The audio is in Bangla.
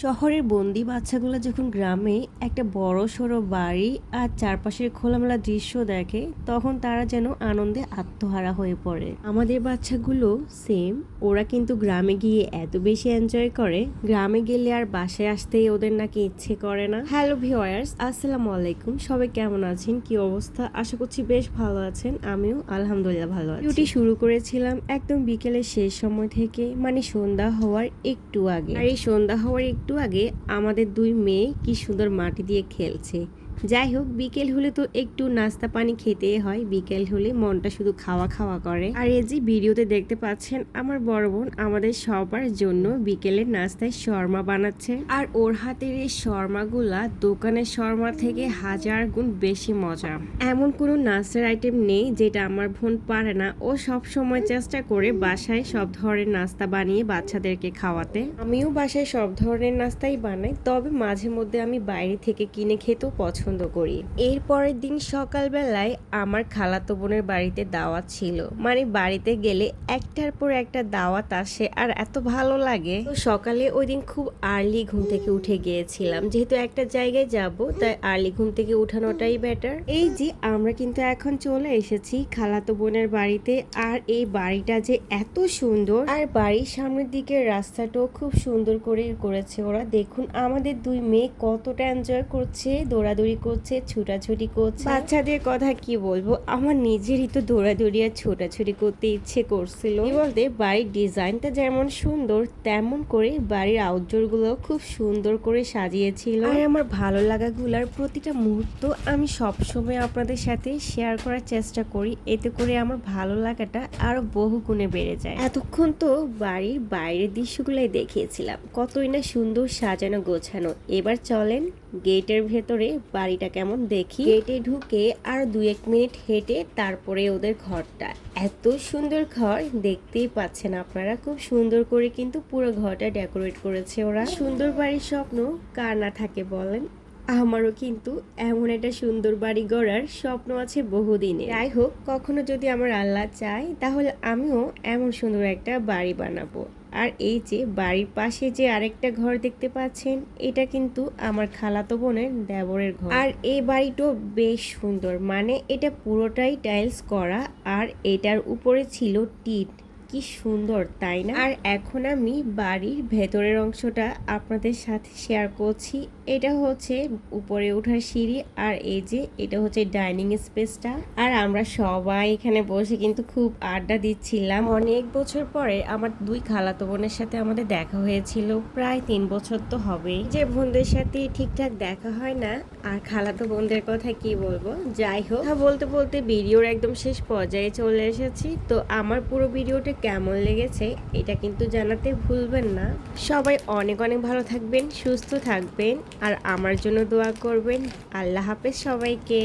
শহরের বন্দি বাচ্চাগুলো যখন গ্রামে একটা বড় সড়ো বাড়ি আর চারপাশের খোলামেলা দৃশ্য দেখে তখন তারা যেন আনন্দে আত্মহারা হয়ে পড়ে। আমাদের বাচ্চাগুলো সেম, ওরা কিন্তু গ্রামে গিয়ে এত বেশি এনজয় করে, গ্রামে গেলে আর বাসায় আসতেই ওদের নাকি ইচ্ছে করে না। হ্যালো ভিউয়ার্স, আসসালামু আলাইকুম। সবাই কেমন আছেন, কি অবস্থা? আশা করছি বেশ ভালো আছেন, আমিও আলহামদুলিল্লাহ ভালো আছি। ডিউটি শুরু করেছিলাম একদম বিকেলের শেষ সময় থেকে, মানে সন্ধ্যা হওয়ার একটু আগে। আর এই সন্ধ্যা হওয়ার একটু আগে আমাদের দুই মেয়ে কি সুন্দর মাটি দিয়ে খেলছে। যাই হোক, বিকেল হলে তো একটু নাস্তা পানি খেতেই হয়, বিকেল হলে মনটা শুধু খাওয়া খাওয়া করে। আর এই যে ভিডিওতে দেখতে পাচ্ছেন আমার বড় বোন আমাদের সবার জন্য বিকেলের নাস্তায় শর্মা বানাচ্ছে। আর ওর হাতের এই শর্মাগুলা দোকানের শর্মা থেকে হাজার গুণ বেশি মজা। এমন কোনো নাস্তার আইটেম নেই যেটা আমার বোন পারে না। ও সব সময় চেষ্টা করে বাসায় সব ধরনের নাস্তা বানিয়ে বাচ্চাদেরকে খাওয়াতে। আমিও বাসায় সব ধরনের নাস্তাই বানাই, তবে মাঝে মধ্যে আমি বাইরে থেকে কিনে খেতেও পছন্দ করি। এর পরের দিন সকালবেলায় আমার খালাতো বোনের বাড়িতে দাওয়াত ছিল, মানে বাড়িতে গেলে একটার পর একটা দাওয়াত আসে আর এত ভালো লাগে। তো সকালে ওই দিন খুব আর্লি ঘুম থেকে উঠে গিয়েছিলাম, যেহেতু একটা জায়গায় যাব তাই আর্লি ঘুম থেকে উঠানোটাই বেটার। এই যে আমরা কিন্তু এখন চলে এসেছি খালাতো বোনের বাড়িতে। আর এই বাড়িটা যে এত সুন্দর, আর বাড়ির সামনের দিকে রাস্তাটাও খুব সুন্দর করে করেছে ওরা। দেখুন আমাদের দুই মেয়ে কতটা এনজয় করছে, দৌড়াদৌড়ি করছে, ছুটাছুটি করছে। বাচ্চাদের কথা কি বলবো, আমার নিজেরই তো দৌড়াদৌড়ি আর ছোটাছুটি করতে ইচ্ছে করছিল। কি বলতে, বাড়ির ডিজাইনটা যেমন সুন্দর তেমন করে বাড়ির আউটডোর গুলো খুব সুন্দর করে সাজিয়েছিল। আর আমার ভালো লাগাগুলার প্রতিটা মুহূর্ত আমি সবসময় আপনাদের সাথে শেয়ার করার চেষ্টা করি, এতে করে আমার ভালো লাগাটা আরো বহু গুণে বেড়ে যায়। এতক্ষণ তো বাড়ির বাইরের দৃশ্যগুলাই দেখিয়েছিলাম, কতই না সুন্দর সাজানো গোছানো। এবার চলেন গেটের ভেতরে বাড়িটা কেমন দেখি। গেটে ঢুকে আর 2-1 মিনিট হেঁটে তারপরে ওদের ঘরটা। এত সুন্দর ঘর, দেখতেই পাচ্ছেন আপনারা, খুব সুন্দর করে কিন্তু পুরো ঘরটা ডেকোরেট করেছে ওরা। সুন্দর বাড়ির স্বপ্ন কার না থাকে বলেন? আমারও কিন্তু এমন একটা সুন্দর বাড়ি গড়ার স্বপ্ন আছে বহুদিনে। যাই হোক, কখনো যদি আমার আল্লাহ চায় তাহলে আমিও এমন সুন্দর একটা বাড়ি বানাবো। আর এই যে বাড়ির পাশে যে আরেকটা ঘর দেখতে পাচ্ছেন, এটা কিন্তু আমার খালাতো বোনের দেবরের ঘর। আর এই বাড়িটাও বেশ সুন্দর, মানে এটা পুরোটাই টাইলস করা আর এটার উপরে ছিল টিট। কি সুন্দর তাই না? আর এখন আমি বাড়ির ভেতরের অংশটা আপনাদের সাথে শেয়ার করছি। এটা হচ্ছে উপরে ওঠার সিঁড়ি, আর এই যে এটা হচ্ছে ডাইনিং স্পেসটা। আর আমরা সবাই এখানে বসে কিন্তু খুব আড্ডা দিচ্ছিলাম। অনেক বছর পরে আমার দুই খালাতো বোনের সাথে আমাদের দেখা হয়েছিল, প্রায় 3 বছর তো হবেই। যে বোনদের সাথে ঠিকঠাক দেখা হয় না, আর খালাতো বোনদের কথা কি বলবো। যাই হোক, বলতে বলতে ভিডিওর একদম শেষ পর্যায়ে চলে এসেছি। তো আমার পুরো ভিডিওটা কেমন লেগেছে এটা কিন্তু জানাতে ভুলবেন না। সবাই অনেক অনেক ভালো থাকবেন, সুস্থ থাকবেন, আর আমার জন্য দোয়া করবেন। আল্লাহ হাফেজ সবাইকে।